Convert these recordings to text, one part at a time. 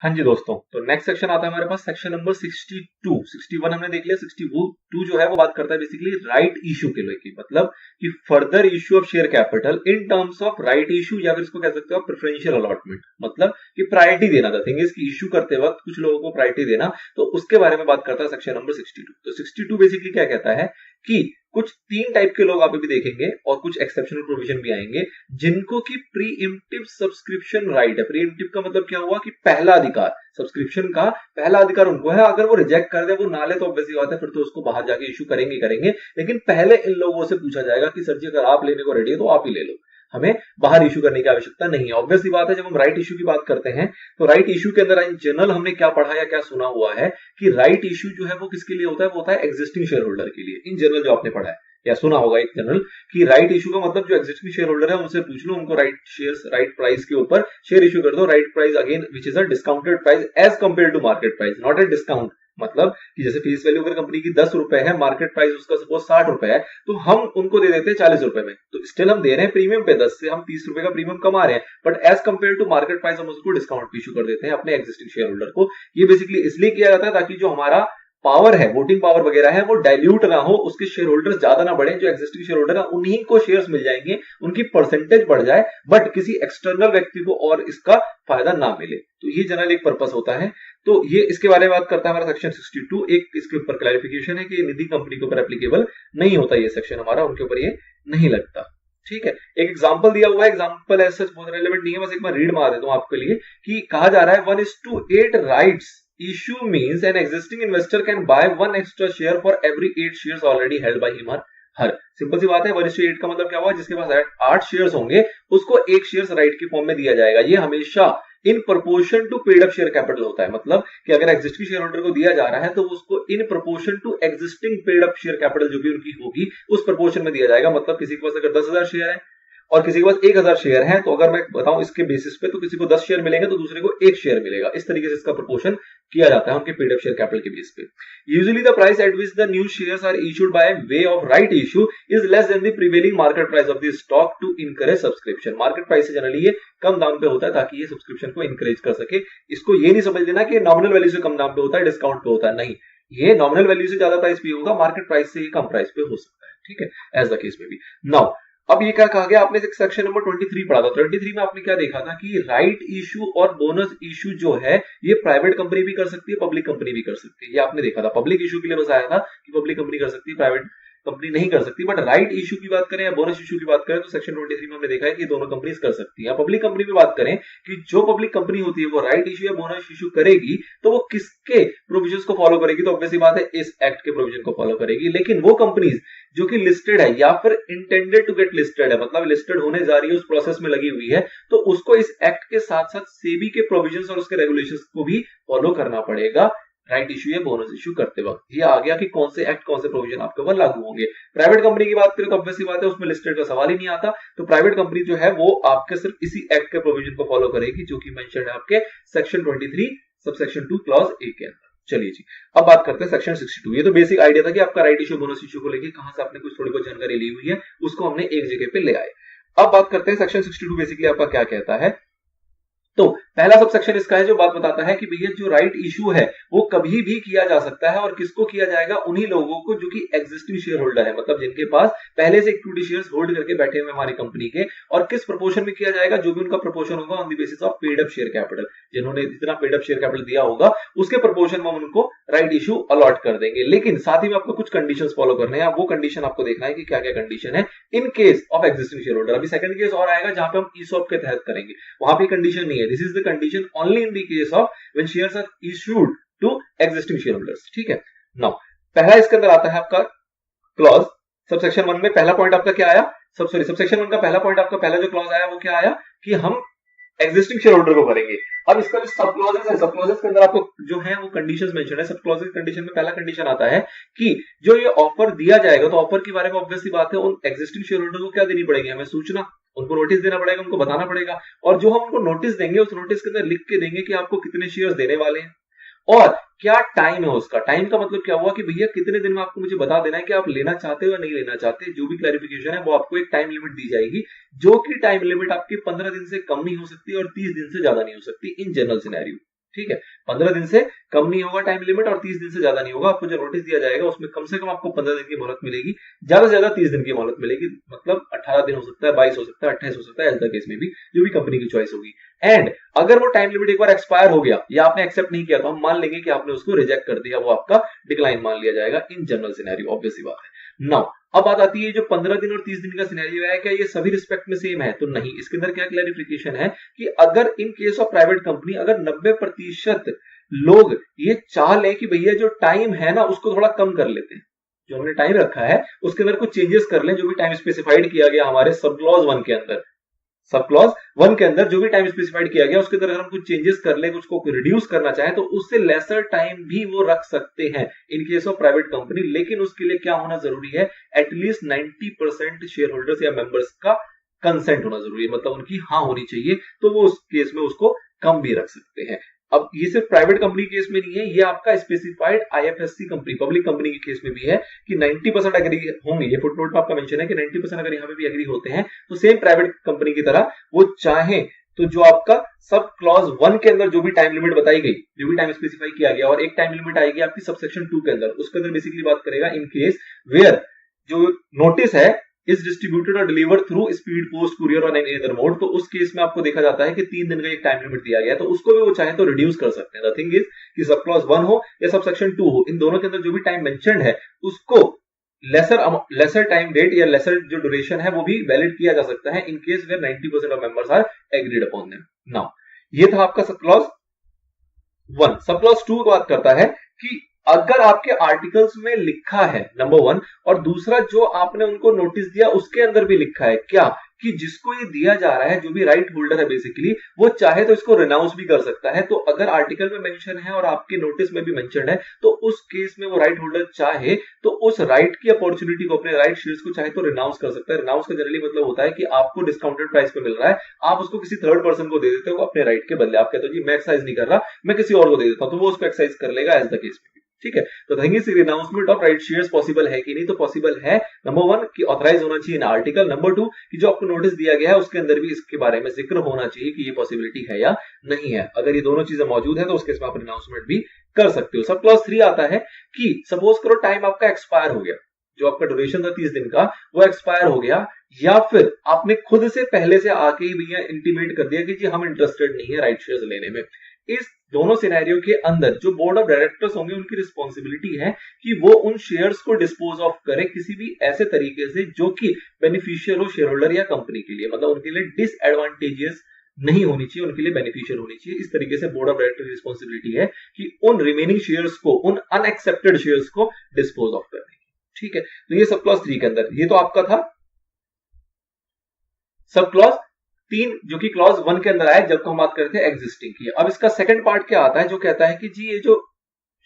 हाँ जी दोस्तों, तो नेक्स्ट सेक्शन आता है हमारे पास सेक्शन नंबर 62। 61 हमने देख लिया, 62 जो है वो बात करता है बेसिकली राइट इशू के लिए, मतलब कि further issue of share capital in terms of right issue, या फिर इसको कह सकते हो आप प्रेफरेंशियल अलॉटमेंट, मतलब कि प्रायोरिटी देना। द थिंग इज कि इशू करते वक्त कुछ लोगों को प्रायोरिटी देना, तो उसके बारे में बात करता है सेक्शन नंबर 62। तो 62 बेसिकली क्या कहता है कि कुछ तीन टाइप के लोग आप अभी देखेंगे और कुछ एक्सेप्शनल प्रोविजन भी आएंगे जिनको की प्री इम्प्टिव सब्सक्रिप्शन राइट है। प्री इम्प्टिव का मतलब क्या हुआ कि पहला अधिकार, सब्सक्रिप्शन का पहला अधिकार उनको है। अगर वो रिजेक्ट कर दे, वो ना ले, तो ऑब्वियसली बात है फिर तो उसको बाहर जाके इशू करेंगे, लेकिन पहले इन लोगों से पूछा जाएगा कि सर जी अगर आप लेने को रेडी है तो आप ही ले लो, हमें बाहर इशू करने की आवश्यकता नहीं है। ऑब्वियसली बात है जब हम राइट इशू की बात करते हैं तो राइट इशू के अंदर इन जनरल हमने क्या पढ़ा या क्या सुना हुआ है कि राइट इशू जो है वो किसके लिए होता है, वो होता है एग्जिस्टिंग शेयर होल्डर के लिए। इन जनरल जो आपने पढ़ा है या सुना होगा एक जनरल कि राइट इशू का मतलब जो एग्जिस्टिंग शेयर होल्डर है उनसे पूछ लो, उनको राइट शेयर्स राइट प्राइस के ऊपर शेयर इशू कर दो। Right price again which is a discounted price as compare to market price, not a discount. मतलब कि जैसे फेस वैल्यू अगर कंपनी की 10 रुपए है, मार्केट प्राइस उसका सपोज 60 रुपए है, तो हम उनको दे देते हैं 40 रुपए में, तो स्टिल हम दे रहे हैं प्रीमियम पे, 10 से हम 30 रुपए का प्रीमियम कमा रहे हैं, but as compare to market price हम उसको डिस्काउंट इशू कर देते हैं अपने एग्जिस्टिंग शेयर होल्डर को। ये बेसिकली इसलिए किया जाता है ताकि जो हमारा पावर है, वोटिंग पावर वगैरह है, वो डाइल्यूट ना हो, उसके शेयर होल्डर्स ज्यादा ना बढ़े। जो एग्जिस्टिंग शेयर होल्डर है उन्हीं को शेयर्स मिल जाएंगे, उनकी परसेंटेज बढ़ जाए, बट किसी एक्सटर्नल व्यक्ति को और इसका फायदा ना मिले। तो ये जनरल एक पर्पस होता है। तो ये इसके बारे में बात करता है हमारा सेक्शन 62। एक इसके ऊपर क्लैरिफिकेशन है कि निधि कंपनी के ऊपर एप्लीकेबल नहीं होता ये सेक्शन हमारा, उनके ऊपर ये नहीं लगता। ठीक है, एक एग्जांपल दिया हुआ है, एग्जांपल ऐसा बहुत रेलेवेंट नहीं है, बस एक बार रीड मार देता हूं आपके लिए कि कहा जा रहा है 1:8 rights issue means an existing investor can buy one extra share for every 8 shares already held by him or her। Simple सी बात है, 1:8 का मतलब क्या हुआ, जिसके पास 8 शेयर्स होंगे उसको एक शेयर्स राइट की फॉर्म में दिया जाएगा। ये हमेशा in proportion to paid up share capital होता है, मतलब कि अगर एग्जिस्टिंग शेयर होल्डर को दिया जा रहा है तो उसको in proportion to existing paid up share capital जो भी उनकी होगी उस प्रोपोर्शन में दिया जाएगा। मतलब किसी के पास अगर 10,000 शेयर है और किसी के पास 1,000 शेयर है, तो अगर मैं बताऊं इसके बेसिस पे, तो किसी को 10 शेयर मिलेंगे तो दूसरे को 1 शेयर मिलेगा। इस तरीके से इसका प्रोपोर्शन किया जाता है उनके पेड अप शेयर कैपिटल के बेस पे। Usually the price at which the new shares are issued by way of right issue is less than the prevailing market price of the stock to encourage subscription. Market price से generally ये कम दाम पे होता है ताकि ये subscription को इनकरेज कर सके। इसको ये नहीं समझ लेना कि नॉमिनल वैल्यू से कम दाम पे होता है, डिस्काउंट पे होता है, नहीं, ये नॉमिनल वैल्यू से ज्यादा प्राइस पे होगा, मार्केट प्राइस से कम प्राइस पे हो सकता है। ठीक है, एज द केस में भी। नाउ अब ये क्या कहा गया, आपने सेक्शन नंबर 23 पढ़ा था। 23 में आपने क्या देखा था कि राइट इशू और बोनस इशू जो है ये प्राइवेट कंपनी भी कर सकती है, पब्लिक कंपनी भी कर सकती है। ये आपने देखा था, पब्लिक इशू के लिए बस आया था कि पब्लिक कंपनी कर सकती है, प्राइवेट कंपनी नहीं कर सकती। बट राइट इशू की बात करें या बोनस इशू की बात करें तो सेक्शन 23 में हमने देखा है कि दोनों कंपनीज कर सकती है। पब्लिक कंपनी में बात करें कि जो पब्लिक कंपनी होती है वो राइट इशू या बोनस इशू करेगी तो वो किसके प्रोविजंस को फॉलो करेगी, तो ऑब्वियसली बात है इस एक्ट के प्रोविजन को फॉलो करेगी। लेकिन वो कंपनीज जो कि लिस्टेड है या फिर इंटेंडेड टू गेट लिस्टेड है, मतलब लिस्टेड होने जा रही है, उस प्रोसेस में लगी हुई है, तो उसको इस एक्ट के साथ साथ सेबी के प्रोविजंस और उसके रेगुलेशंस को भी फॉलो करना पड़ेगा राइट इशू या बोनस इशू करते वक्त। ये आ गया कि कौन से एक्ट कौन से प्रोविजन आपके ऊपर लागू होंगे। प्राइवेट कंपनी की बात करें तो ऑब्वियसली बात है उसमें लिस्टेड का सवाल ही नहीं आता, तो प्राइवेट कंपनी जो है वो आपके सिर्फ इसी एक्ट के प्रोविजन को फॉलो करेगी जो कि मेंशन्ड है आपके सेक्शन 23 सबसेक्शन 2 क्लॉज ए के अंदर। चलिए जी, अब बात करते हैं सेक्शन 62। ये तो बेसिक आइडिया था कि आपका राइट इशू बोनस इशू को लेकर कहां से आपने कुछ थोड़ी बहुत जानकारी ली हुई है, उसको हमने एक जगह पे ले आए। अब बात करते हैं सेक्शन 62 बेसिकली आपका क्या कहता है। तो पहला सब सेक्शन इसका है जो बात बताता है कि भैया जो राइट इशू है वो कभी भी किया जा सकता है, और किसको किया जाएगा, उन्हीं लोगों को जो कि एग्जिस्टिंग शेयर होल्डर है, मतलब जिनके पास पहले से इक्विटी शेयर्स होल्ड करके बैठे हुए हमारी कंपनी के। और किस प्रोपोर्शन में किया जाएगा, जो भी उनका प्रोपोर्शन होगा on the basis of paid up share capital, जिन्होंने जितना पेड अप शेयर कैपिटल दिया होगा उसके प्रोपोर्शन में हम उनको राइट इशू अलॉट कर देंगे। लेकिन साथ ही में आपको कुछ कंडीशंस फॉलो करने हैं, वो कंडीशन आपको देखना है कि क्या क्या कंडीशन है in case of existing share holder. अभी सेकंड केस और आएगा जहां पे हम ईसॉप के तहत करेंगे, वहां पे कंडीशन नहीं है। This is the condition only in the case of when shares are issued to existing shareholders। ठीक है, नाउ पहला इसके अंदर आता है आपका क्लॉज सबसेक्शन 1 में। पहला पॉइंट आपका क्या आया, सबसेक्शन 1 का पहला पॉइंट आपका पहला जो क्लॉज आया वो क्या आया कि हम एग्जिस्टिंग शेयर होल्डर को करेंगे। अब इसका जो सब क्लॉजेस है, सब क्लॉजेस के अंदर आपको जो है वो कंडीशंस मेंशन है। सब क्लॉजेस कंडीशन में पहला कंडीशन आता है कि जो ये ऑफर दिया जाएगा, तो ऑफर के बारे में ऑब्वियसली बात है उन एग्जिस्टिंग शेयर होल्डर को क्या देनी पड़ेगी, हमें सूचना, उनको नोटिस देना पड़ेगा, उनको बताना पड़ेगा। और जो हम उनको नोटिस देंगे उस नोटिस के अंदर लिख के देंगे कि आपको कितने शेयर्स देने वाले हैं और क्या टाइम है उसका। टाइम का मतलब क्या हुआ कि भैया कितने दिन में आपको मुझे बता देना है कि आप लेना चाहते हो या नहीं लेना चाहते। जो भी क्लैरिफिकेशन है वो आपको एक टाइम लिमिट दी जाएगी, जो कि टाइम लिमिट आपकी 15 दिन से कम नहीं हो सकती और 30 दिन से ज्यादा नहीं हो सकती इन जनरल सिनेरियो। ठीक है, 15 दिन से कम नहीं होगा टाइम लिमिट और 30 दिन से ज्यादा नहीं होगा। आपको जो नोटिस दिया जाएगा उसमें कम से कम आपको 15 दिन की मोहलत मिलेगी, ज्यादा से ज्यादा 30 दिन की मोहलत मिलेगी, मतलब 18 दिन हो सकता है, 22 हो सकता है, 28 हो सकता है, ऐसा केस में भी जो भी कंपनी की चॉइस होगी। एंड अगर वो टाइम लिमिट एक बार एक्सपायर हो गया या आपने एक्सेप्ट नहीं किया तो हम मान लेंगे कि आपने उसको रिजेक्ट कर दिया, वो आपका डिक्लाइन मान लिया जाएगा इन जनरल सिनेरियो, ऑब्वियस सी बात है। नाउ अब बात आती है जो 15 दिन और 30 दिन का सिनेरियो है, क्या ये सभी रिस्पेक्ट में सेम है? तो नहीं, इसके अंदर क्या क्लैरिफिकेशन है कि अगर in case of private company अगर 90% लोग ये चाह लें कि भैया जो टाइम है ना उसको थोड़ा कम कर लेते हैं, जो हमने टाइम रखा है उसके अंदर कुछ चेंजेस कर लें, जो भी टाइम स्पेसिफाइड किया गया हमारे सब क्लॉज 1 के अंदर, सब क्लॉज 1 के अंदर जो भी टाइम स्पेसिफाइड किया गया उसके अंदर अगर हम कुछ चेंजेस कर ले, कुछ को रिड्यूस करना चाहें तो उससे लेसर टाइम भी वो रख सकते हैं in case of private company. लेकिन उसके लिए क्या होना जरूरी है? एटलीस्ट 90% शेयर होल्डर्स या मेंबर्स का कंसेंट होना जरूरी है, मतलब उनकी हाँ होनी चाहिए, तो वो उस केस में उसको कम भी रख सकते हैं। अब ये सिर्फ प्राइवेट कंपनी केस में नहीं है, ये आपका specified IFSC company, public company के केस में भी है कि 90% एग्री होंगे। ये फुटनोट में आपका मेंशन है कि 90% अगर यहाँ पे भी एग्री होते हैं तो सेम प्राइवेट कंपनी की तरह वो चाहे तो जो आपका सब क्लॉज 1 के अंदर जो भी टाइम लिमिट बताई गई, जो भी टाइम स्पेसिफाई किया गया, और एक टाइम लिमिट आएगी आपकी सबसेक्शन 2 के अंदर, उसके अंदर बेसिकली बात करेगा इन केस वेयर जो नोटिस है इज डिस्ट्रीब्यूटेड और delivered through speed post courier और एनी अदर मोड, तो उस केस में आपको देखा जाता है कि 3 दिन का एक टाइम लिमिट दिया गया है, तो उसको भी वो चाहे तो रिड्यूस कर सकते हैं। द थिंग इज कि सब क्लॉज 1 हो या सब सेक्शन 2 हो, इन दोनों के अंदर जो भी टाइम मेंशन्ड है उसको लेसर टाइम डेट या लेसर जो ड्यूरेशन है वो भी वैलिड किया जा सकता है in case where 90% of members are agreed upon them. Now ये था आपका सब क्लॉज 1। सब क्लॉज 2 बात करता है कि अगर आपके आर्टिकल्स में लिखा है नंबर 1, और दूसरा जो आपने उनको नोटिस दिया उसके अंदर भी लिखा है क्या कि जिसको ये दिया जा रहा है, जो भी राइट होल्डर है बेसिकली, वो चाहे तो इसको रिनाउंस भी कर सकता है। तो अगर आर्टिकल में मेंशन है और आपके नोटिस में भी मेंशन है तो उस केस में वो राइट होल्डर चाहे तो उस राइट की अपॉर्चुनिटी को, अपने राइट शेयर्स को चाहे तो रिनाउंस कर सकता है। रिनाउंस का जनरली मतलब होता है कि आपको डिस्काउंटेड प्राइस पे मिल रहा है, आप उसको किसी थर्ड पर्सन को दे देते हो अपने राइट के बदले। आप कहते हो जी मैं एक्सरसाइज नहीं कर रहा, मैं किसी और को दे देता हूं, तो वो उसको एक्सरसाइज कर लेगा एज द केस में। ठीक है, तो thing is renouncement of right shares possible है कि नहीं? तो पॉसिबल है। नंबर 1 कि ऑथराइज होना चाहिए ना आर्टिकल, नंबर 2 कि जो आपको नोटिस दिया गया है उसके अंदर भी इसके बारे में जिक्र होना चाहिए कि ये पॉसिबिलिटी है या नहीं है। अगर ये दोनों चीजें मौजूद है तो उसके इसमें आप रिनाउंसमेंट भी कर सकते हो। सब क्लॉज 3 आता है कि सपोज करो टाइम आपका एक्सपायर हो गया, जो आपका ड्यूरेशन था 30 दिन का वो एक्सपायर हो गया, या फिर आपने खुद से पहले से आके ही भैया इंटीमेट कर दिया कि जी हम इंटरेस्टेड नहीं है राइट शेयर्स लेने में। इस दोनों सिनेरियो के अंदर जो बोर्ड ऑफ डायरेक्टर्स होंगे उनकी रिस्पॉन्सिबिलिटी है कि वो उन शेयर्स को डिस्पोज ऑफ करे किसी भी ऐसे तरीके से जो कि बेनिफिशियल हो शेयर होल्डर या कंपनी के लिए, मतलब उनके लिए डिसएडवांटेजियस नहीं होनी चाहिए, उनके लिए बेनिफिशियल होनी चाहिए। इस तरीके से बोर्ड ऑफ डायरेक्टर की रिस्पॉन्सिबिलिटी है कि उन रिमेनिंग शेयर्स को, उन अनएक्सेप्टेड शेयर्स को डिस्पोज ऑफ करने की। ठीक है, तो ये सब क्लॉज 3 के अंदर, ये तो आपका था सब क्लॉज 3 जो कि क्लॉज 1 के अंदर आया जब हम बात करते हैं एग्जिस्टिंग की। अब इसका सेकंड पार्ट क्या आता है जो कहता है कि जी ये जो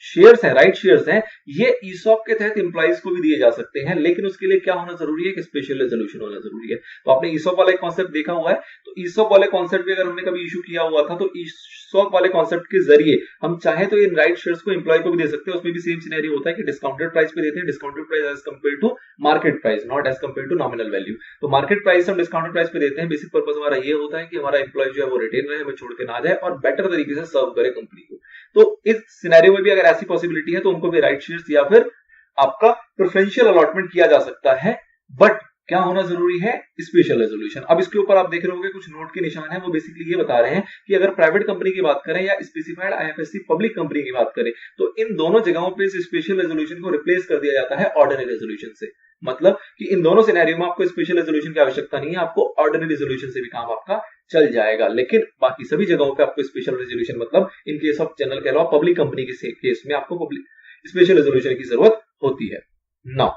शेयर्स हैं, राइट शेयर्स हैं, ये ईसॉप के तहत एम्प्लॉइज को भी दिए जा सकते हैं, लेकिन उसके लिए क्या होना जरूरी है कि स्पेशल रेजोल्यूशन होना जरूरी है। तो आपने ईसॉप वाला एक कॉन्सेप्ट देखा हुआ है, तो ईसॉप वाले कॉन्सेप्ट भी अगर हमने कभी इशू किया हुआ था तो ईसॉप वाले कॉन्सेप्ट के जरिए हम चाहे तो इन राइट शेयर्स को एम्प्लॉय को भी दे सकते हैं। उसमें भी सेम सिनेरियो होता है कि डिस्काउंटेड प्राइस पे देते हैं, discounted price as compare to market price, not as compare to nominal value. तो मार्केट प्राइस हम डिस्काउंटेड प्राइस पे देते हैं, बेसिक पर्पस हमारा ये होता है कि हमारा एम्प्लॉय जो है वो रिटेन रहे, हमें छोड़ के ना जाए और बेटर तरीके से सर्व करे कंपनी को। तो इस सिनेरियो में भी अगर ऐसी पॉसिबिलिटी है तो उनको भी राइट शेयर्स या फिर आपका प्रेफरेंशियल अलॉटमेंट किया जा सकता है, बट क्या होना जरूरी है? Special resolution. अब इसके ऊपर आप देख रहे होंगे कुछ नोट के निशान है, वो बेसिकली ये बता रहे हैं कि अगर प्राइवेट कंपनी की बात करें या स्पेसिफाइड आईएफएससी पब्लिक कंपनी की बात करें तो इन दोनों जगहों पे इस स्पेशल रेजोल्यूशन को रिप्लेस कर दिया जाता है ऑर्डिनरी रेजोल्यूशन से। मतलब कि इन दोनों सिनेरियो में आपको स्पेशल रेजोल्यूशन की आवश्यकता नहीं है, आपको ऑर्डिनरी रेजोल्यूशन से भी काम आपका चल जाएगा। लेकिन बाकी सभी जगहों पे आपको स्पेशल रेजोल्यूशन, मतलब इन केस ऑफ जनरल के अलावा पब्लिक कंपनी के केस में आपको पब्लिक स्पेशल रेजोल्यूशन की जरूरत होती है। नाउ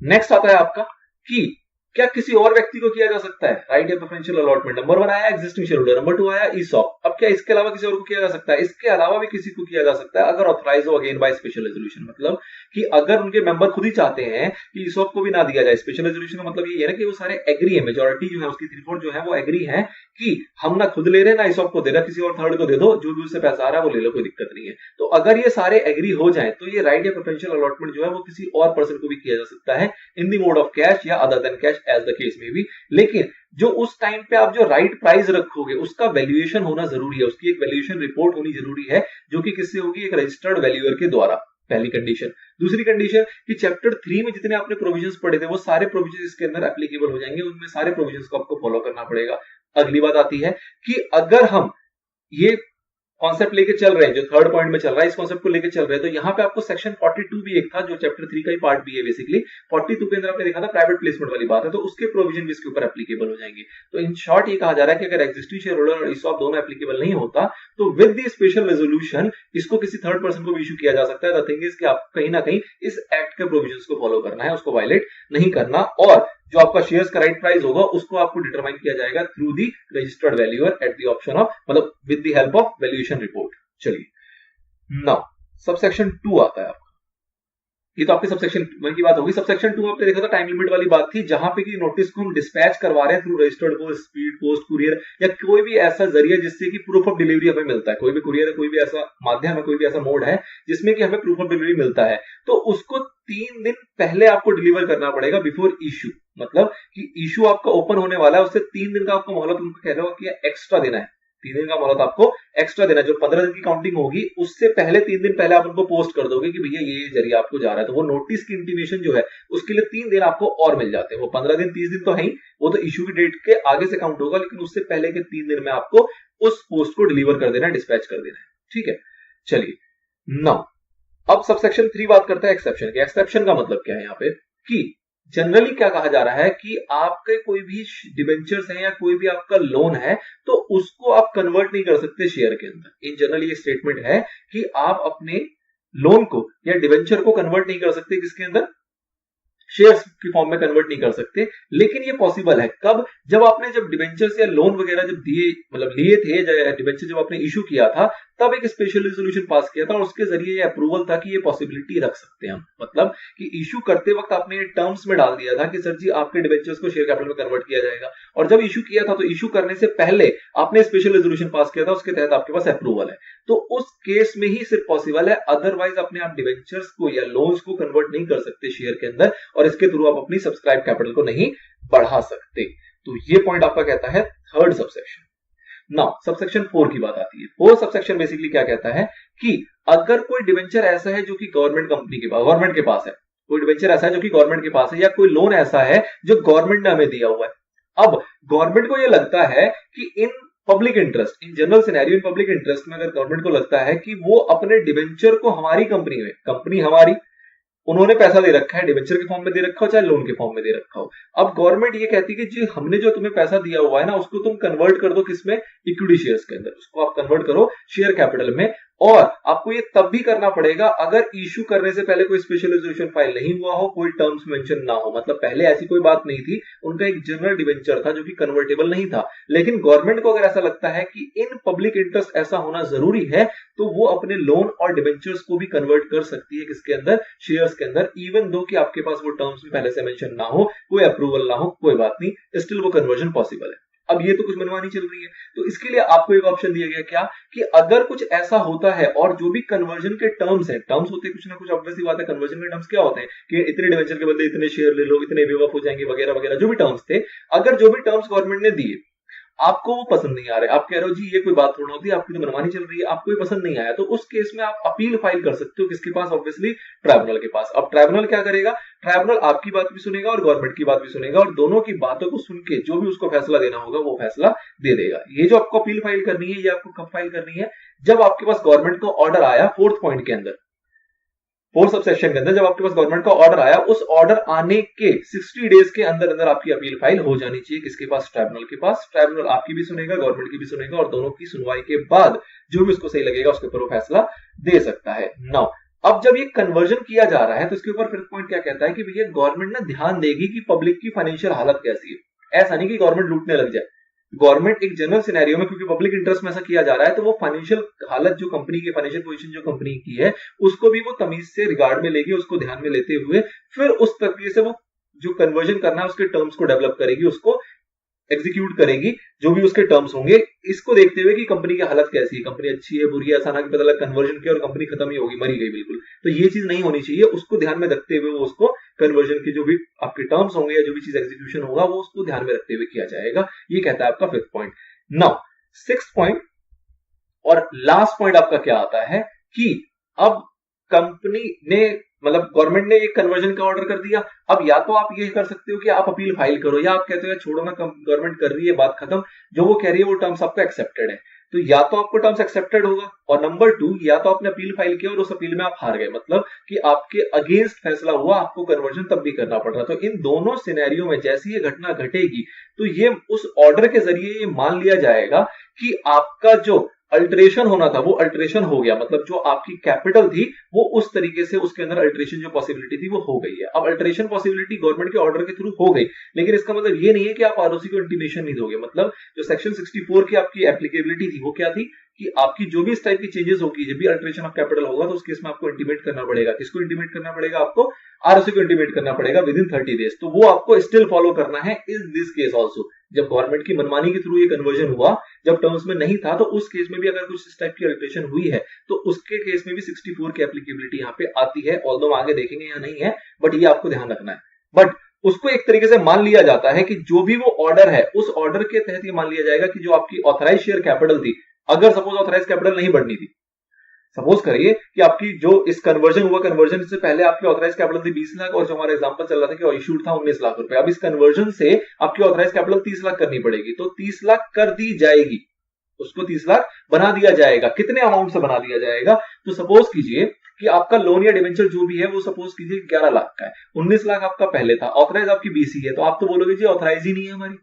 नेक्स्ट आता है आपका कि क्या किसी और व्यक्ति को किया जा सकता है राइट या प्रेफरेंशियल अलॉटमेंट। नंबर 1 आया एग्जिस्टिंग शेयर होल्डर, नंबर 2 आया ईसॉप। अब क्या इसके अलावा किसी और को किया जा सकता है? इसके अलावा भी किसी को किया जा सकता है अगर ऑथराइज हो अगेन बाय स्पेशल रेजोल्यूशन। मतलब कि अगर उनके मेंबर खुद ही चाहते हैं कि ईसॉप को भी ना दिया जाए, स्पेशल रेजोल्यूशन का मतलब ये है ना कि वो सारे एग्री है, मेजोरिटी जो है उसकी 3/4 जो है वो एग्री है कि हम ना खुद ले रहे ना ईसॉप को दे रहा, किसी और थर्ड को दे दो, जो भी उससे पैसा आ रहा है वो ले लो, कोई दिक्कत नहीं है। तो अगर ये सारे एग्री हो जाए तो ये राइट या प्रेफरेंशियल अलॉटमेंट जो है वो किसी और पर्सन को भी किया जा सकता है in the mode of cash या other than cash as the case में भी, लेकिन जो उस टाइम पे आप जो राइट प्राइस रखोगे उसका वैल्यूएशन होना जरूरी है, उसकी एक वैल्यूएशन रिपोर्ट होनी जरूरी है, जो कि किससे होगी, एक रजिस्टर्ड वैल्यूअर के द्वारा। पहली कंडीशन। दूसरी कंडीशन कि चैप्टर 3 में जितने आपने प्रोविजंस पढ़े थे वो सारे प्रोविजंस इसके अंदर एप्लीकेबल हो जाएंगे, उनमें सारे प्रोविजंस को आपको फॉलो करना पड़ेगा। अगली बात आती है कि अगर हम ये कॉन्सेप्ट लेके चल रहे हैं, जो थर्ड पॉइंट में चल रहा है, इस कॉन्सेप्ट को लेके चल रहे हैं, तो यहाँ पे आपको सेक्शन 42 भी एक था जो चैप्टर 3 का ही पार्ट भी है बेसिकली। 42 के अंदर आपने देखा था प्राइवेट प्लेसमेंट वाली बात है, तो उसके प्रोविजन भी इसके ऊपर एप्लीकेबल हो जाएंगे। तो इन शॉर्ट ये कहा जा रहा है कि अगर एग्जिस्टिंग शेयर होल्डर और ESOP दोनों एप्लीकेबल नहीं होता तो विद द स्पेशल रेजोल्यूशन इसको किसी थर्ड पर्सन को भी इशू किया जा सकता है। द थिंग इज कि आपको कहीं ना कहीं इस एक्ट के प्रोविजंस को फॉलो करना है, उसको वायलेट नहीं करना, और जो आपका शेयर्स का राइट प्राइस होगा उसको आपको डिटरमाइन किया जाएगा through the registered valuer at the option of, मतलब with the help of valuation report. चलिए नाउ सबसेक्शन 2 आता है आपका। ये तो आपके सबसेक्शन 1 की बात होगी। सबसेक्शन 2 आपने देखा था टाइम लिमिट वाली बात थी, जहां पे कि नोटिस को हम डिस्पैच करवा रहे हैं through registered post, speed post, courier या कोई भी ऐसा जरिया जिससे कि प्रूफ ऑफ डिलीवरी हमें मिलता है। कोई भी कुरियर है, कोई भी ऐसा माध्यम है, कोई भी ऐसा मोड है जिसमें कि हमें प्रूफ ऑफ डिलीवरी मिलता है, तो उसको 3 दिन पहले आपको डिलीवर करना पड़ेगा बिफोर इशू। मतलब कि इशू आपका ओपन होने वाला है, उससे 3 दिन का आपको मोहलत उनको कह रहे हो कि एक्स्ट्रा देना है। 3 दिन का मोहलत आपको एक्स्ट्रा देना है। जो 15 दिन की काउंटिंग होगी उससे पहले 3 दिन पहले आप उनको पोस्ट कर दोगे कि भैया ये जरिया आपको जा रहा है, तो वो नोटिस की इंटीमेशन जो है उसके लिए 3 दिन आपको और मिल जाते हैं। वो 15 दिन 30 दिन तो है ही, वो तो इशू की डेट के आगे से काउंट होगा, लेकिन उससे पहले के 3 दिन में आपको उस पोस्ट को डिलीवर कर देना है, डिस्पैच कर देना है। ठीक है, चलिए नाउ अब सबसेक्शन 3 बात करता है एक्सेप्शन के। एक्सेप्शन का मतलब क्या है यहाँ पे कि जनरली क्या कहा जा रहा है कि आपके कोई भी डिबेंचर्स हैं या कोई भी आपका लोन है तो उसको आप कन्वर्ट नहीं कर सकते शेयर के अंदर। इन जनरल ये स्टेटमेंट है कि आप अपने लोन को या डिबेंचर को कन्वर्ट नहीं कर सकते किसके अंदर, शेयर्स की फॉर्म में कन्वर्ट नहीं कर सकते। लेकिन ये पॉसिबल है कब, जब आपने जब डिबेंचर्स या लोन वगैरह जब दिए, मतलब लिए थे, डिबेंचर जब आपने इशू किया था तब एक स्पेशल रेजोल्यूशन पास किया था और उसके जरिए ये अप्रूवल था कि ये पॉसिबिलिटी रख सकते हैं हम। मतलब कि इशू करते वक्त आपने ये टर्म्स में डाल दिया था कि सर जी आपके डिबेंचर्स को शेयर कैपिटल में कन्वर्ट किया जाएगा, और जब इशू किया था तो इशू करने से पहले आपने स्पेशल रेजोल्यूशन पास किया था, उसके तहत आपके पास अप्रूवल है। तो उस केस में ही सिर्फ पॉसिबल है, अदरवाइज अपने आप डिबेंचर्स को या लोन्स को कन्वर्ट नहीं कर सकते शेयर के अंदर, और इसके थ्रू आप अपनी सब्सक्राइब कैपिटल को नहीं बढ़ा सकते। तो ये पॉइंट आपका कहता है थर्ड सबसेक्शन। नाउ सबसेक्शन 4 की बात आती है। 4 सबसेक्शन बेसिकली क्या कहता है कि अगर कोई डिबेंचर ऐसा है जो कि गवर्नमेंट कंपनी के पास, गवर्नमेंट के पास है, कोई डिबेंचर ऐसा है जो कि गवर्नमेंट के पास है, या कोई लोन ऐसा है जो गवर्नमेंट ने हमें दिया हुआ है। अब गवर्नमेंट को यह लगता है कि in public interest, in general scenario in public interest में अगर गवर्नमेंट को लगता है कि वो अपने डिबेंचर को हमारी कंपनी में, कंपनी हमारी, उन्होंने पैसा दे रखा है, डिबेंचर के फॉर्म में दे रखा हो चाहे लोन के फॉर्म में दे रखा हो, अब गवर्नमेंट ये कहती है कि जी हमने जो तुम्हें पैसा दिया हुआ है ना उसको तुम कन्वर्ट कर दो किसमें, इक्विटी शेयर्स के अंदर, उसको आप कन्वर्ट करो शेयर कैपिटल में। और आपको ये तब भी करना पड़ेगा अगर इशू करने से पहले कोई स्पेशल रेजोल्यूशन फाइल नहीं हुआ हो, कोई टर्म्स मेंशन ना हो। मतलब पहले ऐसी कोई बात नहीं थी, उनका एक जनरल डिबेंचर था जो कि कन्वर्टेबल नहीं था, लेकिन गवर्नमेंट को अगर ऐसा लगता है कि इन पब्लिक इंटरेस्ट ऐसा होना जरूरी है तो वो अपने लोन और डिबेंचर्स को भी कन्वर्ट कर सकती है किसके अंदर, शेयर्स के अंदर, इवन दो कि आपके पास वो टर्म्स में पहले से मेंशन ना हो, कोई अप्रूवल ना हो, कोई बात नहीं, स्टिल वो कन्वर्जन पॉसिबल है। अब ये तो कुछ मनमानी चल रही है, तो इसके लिए आपको एक ऑप्शन दिया गया क्या कि अगर कुछ ऐसा होता है और जो भी कन्वर्जन के टर्म्स हैं, टर्म्स होते हैं कुछ ना कुछ, ऑब्वियसली बात है कन्वर्जन के टर्म्स क्या होते हैं कि इतने डिवेंचर के बदले इतने शेयर ले लो, इतने वेव ऑफ हो जाएंगे वगैरह वगैरह, जो भी टर्म्स थे, अगर जो भी टर्म्स गवर्नमेंट ने दिए आपको वो पसंद नहीं आ रहे, आप कह रहे हो जी ये कोई बात थोड़ा होती है, आपकी तो मनमानी चल रही है, आपको ये पसंद नहीं आया, तो उस केस में आप अपील फाइल कर सकते हो किसके पास, ऑब्वियसली ट्राइब्यूनल के पास। अब ट्राइब्यूनल क्या करेगा, ट्राइब्यूनल आपकी बात भी सुनेगा और गवर्नमेंट की बात भी सुनेगा, और दोनों की बातों को सुन के जो भी उसको फैसला देना होगा वो फैसला दे देगा। ये जो आपको अपील फाइल करनी है, ये आपको कब फाइल करनी है, जब आपके पास गवर्नमेंट का ऑर्डर आया, फोर्थ पॉइंट के अंदर, फोर्थ सबसेक्शन के अंदर, जब आपके पास गवर्नमेंट का ऑर्डर आया, उस ऑर्डर आने के 60 डेज के अंदर अंदर आपकी अपील फाइल हो जानी चाहिए किसके पास, ट्राइब्यूनल के पास। ट्राइब्यूनल आपकी भी सुनेगा, गवर्नमेंट की भी सुनेगा, और दोनों की सुनवाई के बाद जो भी उसको सही लगेगा उसके ऊपर वो फैसला दे सकता है। नाउ अब जब ये कन्वर्जन किया जा रहा है तो इसके ऊपर फिफ्थ पॉइंट क्या कहता है कि भैया गवर्नमेंट ना ध्यान देगी कि पब्लिक की फाइनेंशियल हालत कैसी है। ऐसा नहीं कि गवर्नमेंट लूटने लग जाए, गवर्नमेंट एक जनरल सिनेरियो में, क्योंकि पब्लिक इंटरेस्ट में ऐसा किया जा रहा है, तो वो फाइनेंशियल हालत जो कंपनी की, फाइनेंशियल पोजीशन जो कंपनी की है, उसको भी वो तमीज से रिगार्ड में लेगी, उसको ध्यान में लेते हुए फिर उस प्रक्रिया से वो जो कन्वर्जन करना है उसके टर्म्स को डेवलप करेगी, उसको एग्जीक्यूट करेगी, जो भी उसके टर्म्स होंगे, इसको देखते हुए कि कंपनी की हालत कैसी है, कंपनी अच्छी है बुरी है, ऐसा ना कि पता लगा कन्वर्जन किया और कंपनी खत्म ही होगी, मरी गई बिल्कुल, तो ये चीज नहीं होनी चाहिए, उसको ध्यान में रखते हुए वो उसको कन्वर्जन के जो भी आपके टर्म्स होंगे या जो भी चीज एग्जीक्यूशन होगा वो उसको ध्यान में रखते हुए किया जाएगा। ये कहता है आपका fifth point. Now sixth point और लास्ट पॉइंट आपका क्या आता है कि अब कंपनी ने मतलब गवर्नमेंट ने एक कन्वर्जन का ऑर्डर कर दिया। अब या तो आप ये कर सकते हो कि आप अपील फाइल करो, या आप कहते हो छोड़ो ना, गवर्नमेंट कर रही है, बात खत्म, जो वो कह रही है वो टर्म्स आपका एक्सेप्टेड है। तो या तो आपको टर्म्स एक्सेप्टेड होगा, और नंबर 2 या तो आपने अपील फाइल किया और उस अपील में आप हार गए, मतलब कि आपके अगेंस्ट फैसला हुआ, आपको कन्वर्जन तब भी करना पड़ रहा। तो इन दोनों सिनेरियो में जैसी ये घटना घटेगी तो ये उस ऑर्डर के जरिए ये मान लिया जाएगा कि आपका जो अल्टरेशन होना था वो अल्टरेशन हो गया, मतलब जो आपकी कैपिटल थी वो उस तरीके से उसके अंदर अल्टरेशन जो पॉसिबिलिटी थी वो हो गई है। अब अल्टरेशन पॉसिबिलिटी गवर्नमेंट के ऑर्डर के थ्रू हो गई, लेकिन इसका मतलब ये नहीं है कि आप आरओसी को इंटीमेशन नहीं दोगे। मतलब जो सेक्शन 64 की आपकी एप्लीकेबिलिटी थी वो क्या थी कि आपकी जो भी इस टाइप की चेंजेस होगी, जब भी अल्टरेशन ऑफ कैपिटल होगा तो उस केस में आपको इंटीमेट करना पड़ेगा। किसको इंटीमेट करना पड़ेगा? आपको आरओसी को इंटीमेट करना पड़ेगा विद इन 30 डेज। तो वो आपको स्टिल फॉलो करना है इन दिस केस ऑल्सो। जब गवर्नमेंट की मनमानी के थ्रू ये कन्वर्जन हुआ, जब टर्म्स में नहीं था, तो उस केस में भी अगर कुछ इस टाइप की अल्टरेशन हुई है तो उसके केस में भी 64 की एप्लीकेबिलिटी यहाँ पे आती है। ऑल्दो आगे देखेंगे या नहीं है, बट ये आपको ध्यान रखना है। बट उसको एक तरीके से मान लिया जाता है कि जो भी वो ऑर्डर है उस ऑर्डर के तहत ये मान लिया जाएगा कि जो आपकी ऑथराइज शेयर कैपिटल थी, अगर सपोज ऑथराइज कैपिटल नहीं बढ़नी थी, सपोज करिए कि आपकी जो इस कन्वर्जन हुआ, कन्वर्जन से पहले आपकी ऑथराइज कैपिटल थी 20 लाख और जो हमारा एग्जांपल चल रहा था कि इशूड था 19 लाख रुपए। अब इस कन्वर्जन से आपकी ऑथराइज कैपिटल 30 लाख करनी पड़ेगी, तो 30 लाख कर दी जाएगी, उसको 30 लाख बना दिया जाएगा। कितने अमाउंट से बना दिया जाएगा? तो सपोज कीजिए कि आपका लोन या डिवेंचर जो भी है वो सपोज कीजिए 11 लाख का है, 19 लाख आपका पहले था, ऑथराइज आपकी 20 ही है, तो आप तो बोलोगे जी ऑथराइज ही नहीं है हमारी,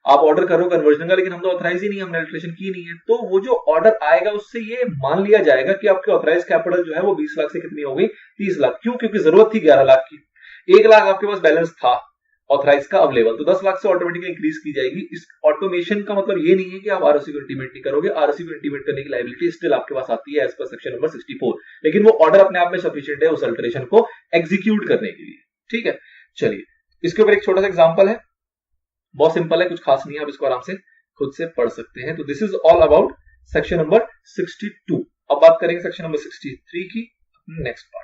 आप ऑर्डर करो कन्वर्जन का, लेकिन हम तो ऑथराइज ही नहीं, हमने अल्टरेशन की नहीं है। तो वो जो ऑर्डर आएगा उससे ये मान लिया जाएगा कि आपकी ऑथराइज कैपिटल जो है वो 20 लाख से कितनी हो गई? 30 लाख। क्यों? क्योंकि जरूरत थी 11 लाख की, 1 लाख आपके पास बैलेंस था ऑथराइज का अवेलेबल, तो 10 लाख से ऑटोमेटिकली इंक्रीज की जाएगी। इस ऑटोमेशन का मतलब ये नहीं है कि आप आरओसी को इंटीमेट नहीं करोगे, आरओसी को इंटीमेट करने की लायबिलिटी स्टिल आपके पास आती है एज पर सेक्शन नंबर 64, लेकिन वो ऑर्डर अपने आप में सफिशिएंट है उस अल्टरेशन को एग्जीक्यूट करने के लिए। ठीक है, चलिए इसके ऊपर एक छोटा सा एग्जांपल है, बहुत सिंपल है, कुछ खास नहीं है, आप इसको आराम से खुद से पढ़ सकते हैं। तो this is all about section number 62। अब बात करेंगे सेक्शन नंबर 63 की, नेक्स्ट पार्ट।